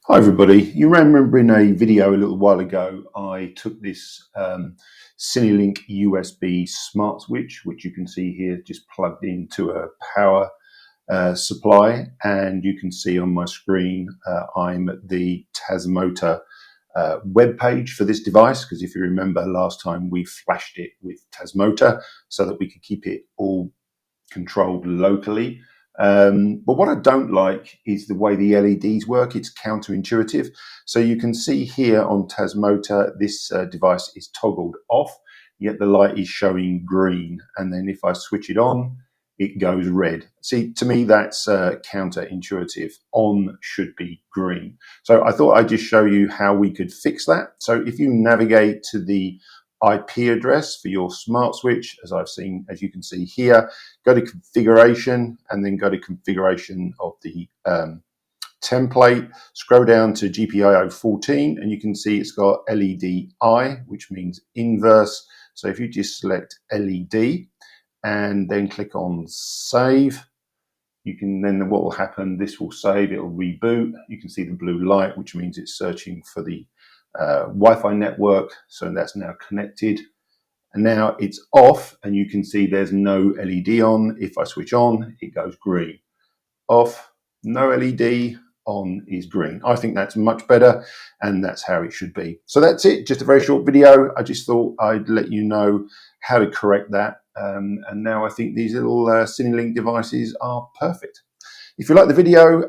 Hi everybody, you remember in a video a little while ago I took this Cinelink USB smart switch, which you can see here just plugged into a power supply, and you can see on my screen I'm at the Tasmota web page for this device, because if you remember last time we flashed it with Tasmota so that we could keep it all controlled locally. But what I don't like is the way the LEDs work. It's counterintuitive. So you can see here on Tasmota, this device is toggled off, yet the light is showing green. And then if I switch it on, it goes red. See, to me, that's counterintuitive. On should be green. So I thought I'd just show you how we could fix that. So if you navigate to the IP address for your smart switch, as you can see here, go to configuration and then go to configuration of the template, scroll down to GPIO 14, and you can see it's got LED I, which means inverse. So if you just select LED and then click on save, you can then, what will happen, this will save, it'll reboot. You can see the blue light, which means it's searching for the Wi-Fi network. So that's now connected. And now it's off, and you can see there's no LED on. If I switch on, it goes green. Off, no LED, on is green. I think that's much better, and that's how it should be. So that's it, just a very short video. I just thought I'd let you know how to correct that. And now I think these little Cinelink devices are perfect. If you like the video,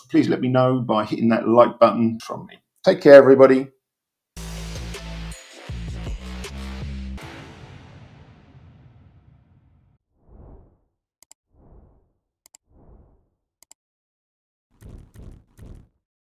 please let me know by hitting that like button from me. Take care, everybody.